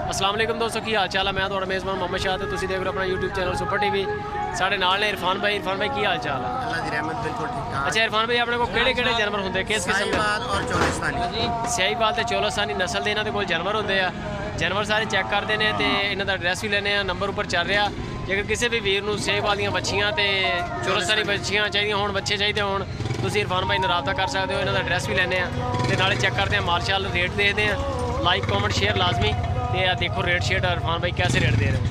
अस्सलाम वालेकुम दोस्तों की हाल चाल है। मैं थोड़ा मेज़बान मोहम्मद शाह तो तुसीं देख रहे हो अपना यूट्यूब चैनल सुपर टीवी। साढ़े नाल ने इरफान भाई की हाल चाल है? अल्लाह दी रहमत बिल्कुल ठीक ठाक। अच्छा इरफान भाई अपने को किहड़े जानवर होंगे किस किस्म के? साहिवाल और चोलिस्तानी। सियाहीवाल ते चोलिस्तानी नस्ल के इन्होंने कोल जानवर होंगे आ। जानवर सारे चैक करते हैं तो इन्हों का एड्रैस भी लेने नंबर उपर चल रहा। जेकर किसी भी वीर को सियाहीवाल दी बच्चियां तो चोलिस्तानी बच्चियां चाहिए हो बच्चे चाहिए हो तुसीं इरफान भाई ने रब्ता कर सकते हो। इन्हों का एड्रैस भी लेने तो नाले चैक करते हैं मार्शल रेट देखते हैं। लाइक कॉमेंट शेयर लाजमी। तो देखो रेट शेट इरफान भाई कैसे रेट दे रहे हो?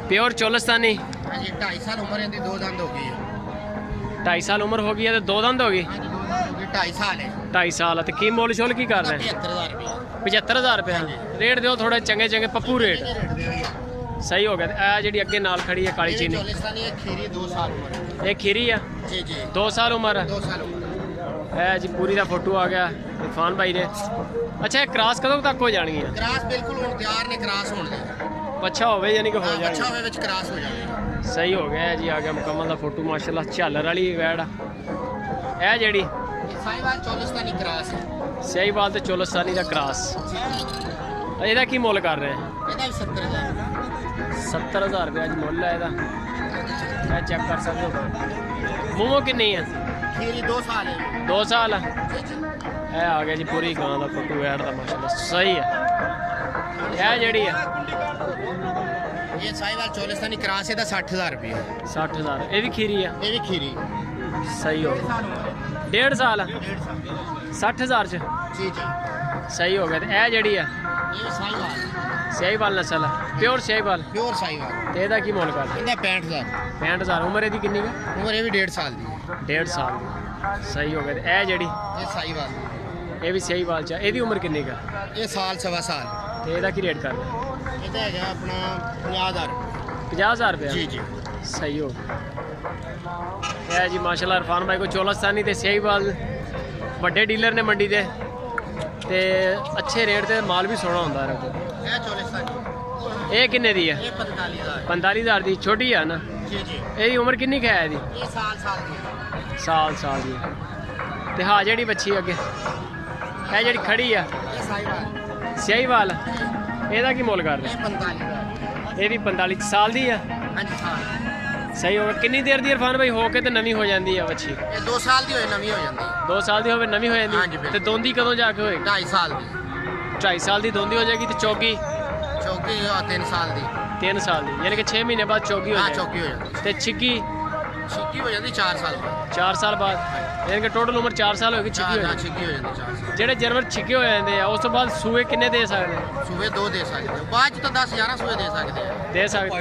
प्योर चोलिस्तानी 2.5 साल उम्र है, 2 दंद हो गई है। 2.5 साल उम्र हो गई है तो 2 दंद हो गई। 2.5 साल है। 2.5 साल तो की मोल शोल की कर रहे हैं? 75,000 रुपये। 75,000 रुपये रेट दो थोड़े चंगे पप्पू रेट सही हो गया। जी अगे नाल खड़ी है काली चीनी खीरी 2 साल उम्र ये खीरी है जी जी 2 साल उम्र 2 साल उम्र है जी। पूरी का फोटो आ गया इरफान भाई ने। अच्छा क्रॉस कदों तक हो जानी है? क्रास बिल्कुल हुण तैयार ने क्रास होने दे। अच्छा होवे यानी कि हो जाए अच्छा होवे विच क्रास हो जाए। सही हो गया जी आ गया मुकम्मल दा फोटो माशाल्लाह। झालर वाली वैड़ है जेड़ी साहिवाल चोलिस्तानी क्रास है। सियाहीवाल ते चोलिस्तानी दा क्रॉस। ਇਹਦਾ ਕੀ ਮੁੱਲ ਕਰ ਰਹੇ हैं? ਇਹਦਾ 70,000 70,000 रुपये ਅੱਜ ਮੁੱਲ ਹੈ ਇਹਦਾ। ਇਹ ਚੈੱਕ ਕਰ ਸਕਦੇ ਹੋ। ਮੂੰਹੋਂ ਕਿੰਨੀ ਹੈ? खीरी 2 साल है 2 साल जी जी। ਇਹ ਆ ਗਿਆ ਜੀ ਪੂਰੀ ਗਾਂ ਦਾ ਫੋਟੋ ਐਡ ਦਾ ਮਾਸ਼ਾਅੱਲਾ ਸਹੀ ਹੈ। ਇਹ ਜਿਹੜੀ ਹੈ ये साहिवाल चोलिस्तानी क्रास है 60,000 रुपये। 60,000 ਇਹ ਵੀ ਖੀਰੀ ਆ ये भी खीरी ਸਹੀ ਹੋ ਗਿਆ। 1.5 ਸਾਲ 60,000 ਚ जी जी। ਸਹੀ ਹੋ ਗਿਆ। ਤੇ ਇਹ ਜਿਹੜੀ ਆ ये साहिवाल ਸਿਆਹੀਵਾਲ ਨਸਲ ਆ ਪਿਓਰ ਸਿਆਹੀਵਾਲ प्योर साहिवाल ਤੇ ਇਹਦਾ ਕੀ ਮੁੱਲ ਕਰਦੇ? ਇਹਦਾ 65,000 65,000 ਉਮਰ ਇਹਦੀ ਕਿੰਨੀ ਹੈ? उम्र ये भी 1.5 साल दी है। 1.5 ਸਾਲ ਦੀ ਸਹੀ ਹੋ ਗਿਆ। ਤੇ ਇਹ ਜਿਹੜੀ ये साहिवाल ਇਹ ਵੀ ਸਿਆਹੀਵਾਲ ਚ ਆ, ਇਹਦੀ ਉਮਰ ਕਿੰਨੀ ਹੈ? ये साल सवा साल। ਤੇ ਇਹਦਾ ਕੀ ਰੇਟ ਕਰਦੇ? ਇਹਦਾ ਹੈਗਾ ਆਪਣਾ 50,000 50,000 रुपये जी जी। सही हो गया जी माशाल्लाह। इरफान भाई को चोलिस्तानी ते सियाहीवाल बड़े डीलर ने मंडी दे ते अच्छे रेट ते माल भी सोना होंदा है। ये चोलिस्तानी ये किन्ने दी है? ये 45,000 45,000 दी छोटी है ना? जी जी। ਇਹਦੀ ਉਮਰ ਕਿੰਨੀ ਕੁ ਹੈ ਇਹਦੀ? ये साल दी है। ਸਾਲ ਦੀ ਤੇ ਹਾਂ ਜਿਹੜੀ ਬੱਚੀ ਅੱਗੇ ਇਹ ਜਿਹੜੀ ਖੜੀ ਆ ये साहिवाल ਸਿਆਹੀਵਾਲ ਇਹਦਾ ਕੀ ਮੁੱਲ ਕਰ ਰਹੇ? ये 45,000 ਇਹ ਵੀ 45 ਸਾਲ ਦੀ ਆ हाँ जी साल। ਸਹੀ ਹੋ ਗਿਆ। ਕਿੰਨੀ ਦੇਰ ਦੀ ਇਰਫਾਨ ਭਾਈ ਹੋ ਕੇ ਤੇ ਨਵੀਂ ਹੋ ਜਾਂਦੀ ਆ ਬੱਚੀ? ये 2 साल ਦੀ ਹੋਏ ਨਵੀਂ ਹੋ ਜਾਂਦੀ ਹੈ। 2 ਸਾਲ ਦੀ ਹੋਵੇ ਨਵੀਂ ਹੋ ਹਾਂਜੀ, ਜਾਂਦੀ ਬਿਲਕੁਲ। ਤੇ ਦੋਂਦੀ ਕਦੋਂ ਜਾ ਕੇ ਹੋਏਗੀ? 2.5 ਸਾਲ ਦੀ 2.5 ਸਾਲ ਦੀ ਦੋਂਦੀ ਹੋ ਜਾਏਗੀ ਤੇ ਚੌਗੀ ਚੌਕੀ 3 ਸਾਲ ਦੀ 3 ਸਾਲ ਦੀ ਯਾਨੀ ਕਿ 6 ਮਹੀਨੇ ਬਾਅਦ ਚੌਗੀ ਹੋ ਹਾਂ ਜਾਏਗੀ। ਚੌਕੀ ਹੋ ਜਾਂਦੀ। ਤੇ ਛਿੱਗੀ ਛਿੱਕੀ ਹੋ ਜਾਂਦੀ 4 ਸਾਲ ਬਾਅਦ। 4 ਸਾਲ ਬਾਅਦ ਯਾਨੀ ਕਿ ਟੋਟਲ ਉਮਰ 4 ਸਾਲ ਹੋਏਗੀ ਛਿੱਗੀ ਹੋ ਜਾਏਗੀ। ਛਿੱਕੀ ਹੋ ਜਾਂਦੀ 4 ਸਾਲ। ਜਿਹੜੇ ਜਾਨਵਰ ਛਿੱਕੇ ਹੋ ਜਾਂਦੇ ਆ ਉਸ ਤੋਂ ਬਾਅਦ ਸੂਏ ਕਿੰਨੇ ਦੇ ਸਕਦੇ? ਸੂਏ 2 ਦੇ ਸਕਦੇ ਹੋ, ਬਾਅਦ ਚ ਤਾਂ 10-11 ਸੂਏ ਦੇ ਸਕਦੇ ਆ। ਦੇ ਸਕਦੇ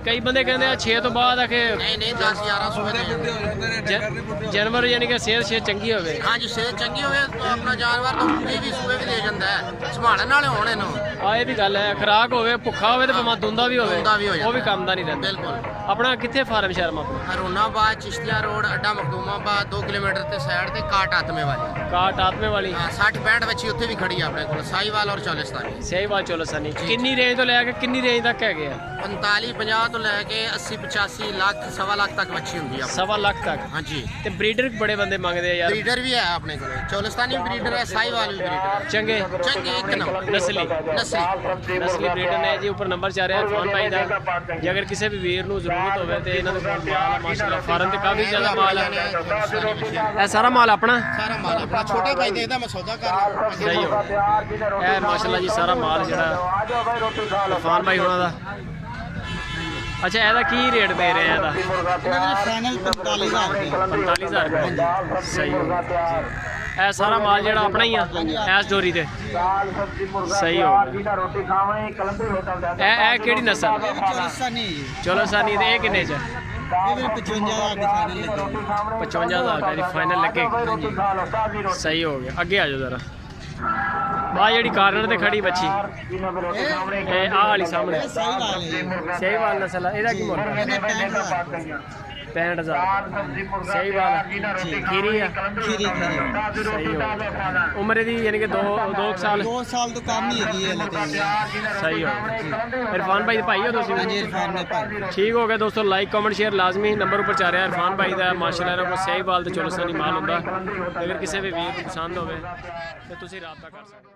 ਕਈ ਬੰਦੇ ਕਹਿੰਦੇ ਆ 6 ਤੋਂ ਬਾਅਦ ਆ ਕਿ ਨਹੀਂ 10-11 ਸੂਏ ਦੇ ਜਾਨਵਰ ਯਾਨੀ ਕਿ ਸਿਹਤ ਚੰਗੀ ਹੋਵੇ। ਹਾਂਜੀ ਸਿਹਤ ਚੰਗੀ ਹੋਵੇ ਤਾਂ ਆਪਣਾ ਜਾਨਵਰ ਤਾਂ ਵੀ ਸੂਏ ਵੀ ਦੇ ਜਾਂਦਾ ਹੈ। ਸੰਭਾਲਣ ਵਾਲੇ ਹੋਣ ਇਹਨੂੰ। ਆ ਇਹ ਵੀ ਗੱਲ ਹੈ ਖੁਰਾਕ ਹੋਵੇ ਭੁੱਖਾ ਹੋਵੇ ਤੇ ਭਾਵੇਂ ਦੁੰਦਾ ਵੀ ਹੋਵੇ ਦੁੰਦਾ ਵੀ ਹੋ ਉਹ ਵੀ ਕੰਮ ਦਾ ਨਹੀਂ ਰਹਿੰਦਾ। ਬਿਲਕੁਲ। ਆਪਣਾ ਕਿੱਥੇ ਫਾਰਮ ਸ਼ਰਮ ਆਪਣਾ? ਹਰੋਨਾਬਾਦ ਚਿਸ਼ਤੀਆ ਰੋਡ ਅੱਡਾ ਮਖਦੂਮਾਬਾਦ 2 ਕਿਲੋਮੀਟਰ ਤੇ ਸਾਈਡ ਤੇ ਕਾਟ ਆਤਮੇ ਵਾਲੀ। ਕਾਟ ਆਤਮੇ ਵਾਲੀ 60-65 ਬੱਚੀ ਉੱਥੇ ਵੀ ਖੜੀ ਆ ਆਪਣੇ ਕੋਲ ਸਾਹੀਵਾਲ ਔਰ ਚੋਲਿਸਤਾਨੀ। ਸਿਆਹੀਵਾਲ ਚੋਲਿਸਤਾਨੀ ਕਿੰਨੀ ਰੇਂਜ ਤੋਂ ਲੈ ਕੇ ਕਿੰਨੀ ਰੇਂਜ ਤੱਕ ਹੈਗੇ ਆ? 45-50 ਤੋਂ ਲੈ ਕੇ 80-85 ਲੱਖ 1.25 ਲੱਖ ਤੱਕ ਬੱਚੀ ਹੁੰਦੀ ਆ। 1.25 ਲੱਖ ਤੱਕ ਹਾਂਜੀ। ਤੇ ਬਰੀਡਰ ਬੜੇ ਬੰਦੇ ਮੰਗਦੇ ਆ ਯਾਰ। ਬਰੀਡਰ ਵੀ ਹੈ ਆਪਣੇ ਕੋਲ, ਚੋਲਿਸਤਾਨੀ ਵੀ ਬਰੀਡਰ ਹੈ, ਸਾਹੀਵਾਲ ਵੀ ਬਰੀਡਰ ਹੈ। ਚੰਗੇ ਚੰਗੇ ਇੱਕ ਨੰਬਰ ਨਸਲੀ ਬਰੀਡਰ ਨੇ ਜੀ। ਉੱਪਰ ਨੰਬਰ ਚੱਲ ਰਿਹਾ ਇਰਫਾਨ ਭਾਈ ਦਾ। ਜੇ ਅਗਰ ਕਿਸੇ ਵੀ ਵੀਰ ਨੂੰ ਜ਼ਰੂਰਤ ਹੋਵੇ ਤੇ ਇਹਨਾਂ ਦੇ ਕੋਲ ਮਾਲ ਹੈ ਮਾਸ਼ਾਅੱਲਾ। ਫਾਰਮ ਤੇ ਕਾਫੀ ਜ਼ਿਆਦਾ ਮਾਲ ਹੈ। ਇਹ ਸਾਰਾ ਮਾਲ ਆਪਣਾ? ਸਾਰਾ ਮਾਲ ਆਪਣਾ। ਛੋਟਾ ਭਾਈ ਦੇਖਦਾ ਮੈਂ ਸੌਦਾ ਕਰ ਰਿਹਾ। ਸਹੀ ਹੋ ਇਹ ਮਾਸ਼ਾਅੱਲਾ ਜੀ ਸਾਰਾ ਮਾਲ ਜਿਹੜਾ ਇਰਫਾਨ ਭਾਈ ਹੋਣਾ ਦਾ। ਅੱਛਾ ਇਹਦਾ ਕੀ ਰੇਟ ਦੇ ਰਹੇ ਆ ਇਹਦਾ? ਫਾਈਨਲ 45,000 ਰੁਪਏ ਸਹੀ ਹੋ ਗਿਆ। ਇਹ ਸਾਰਾ ਮਾਲ ਜਿਹੜਾ ਆਪਣਾ ਹੀ ਆ ਐਸ ਜੋਰੀ ਤੇ ਸਹੀ ਹੋ ਗਿਆ। ਇਹ ਕਿਹੜੀ ਨਸਲ? ਚੋਲਿਸਤਾਨੀ ਤੇ ਇਹ ਕਿੰਨੇ ਚ? 55,000 ਦੀ ਫਾਈਨਲ ਲੱਗੇ। ਸਹੀ ਹੋ ਗਿਆ। ਅੱਗੇ ਆ ਜਾਓ ਜ਼ਰਾ। ਆ ਜਿਹੜੀ ਕਾਰਨ ਤੇ ਖੜੀ ਬੱਚੀ ਇਹ ਆ ਵਾਲੀ ਸਾਹਮਣੇ ਸਿਆਹੀਵਾਲ ਨਸਲ ਇਹਦਾ ਕੀ ਮੁੱਲ? 65,000 ਸਿਆਹੀਵਾਲ ਖੀਰੀ ਆ। ਖੀਰੀ ਸਹੀ ਹੋ ਗਿਆ। ਉਮਰ ਇਹਦੀ ਯਾਨੀ ਕਿ 2 ਸਾਲ 2 ਸਾਲ ਤੋਂ ਕੰਮ ਹੀ ਹੈਗੀ ਹੈ ਲੇਕਿਨ ਸਹੀ ਹੋ ਗਿਆ। इरफान भाई भाई हो तुम? हाँ जी इरफान ने भाई। ठीक हो गया दोस्तों। लाइक कमेंट शेयर लाजमी नंबर उपर चल रहा है इरफान भाई का। माशाल्लाह को सियाहीवाल ते चोलिस्तानी माल होंदा। अगर किसी भी वीर को पसंद होवे तो तुसीं राबता कर सकते हो।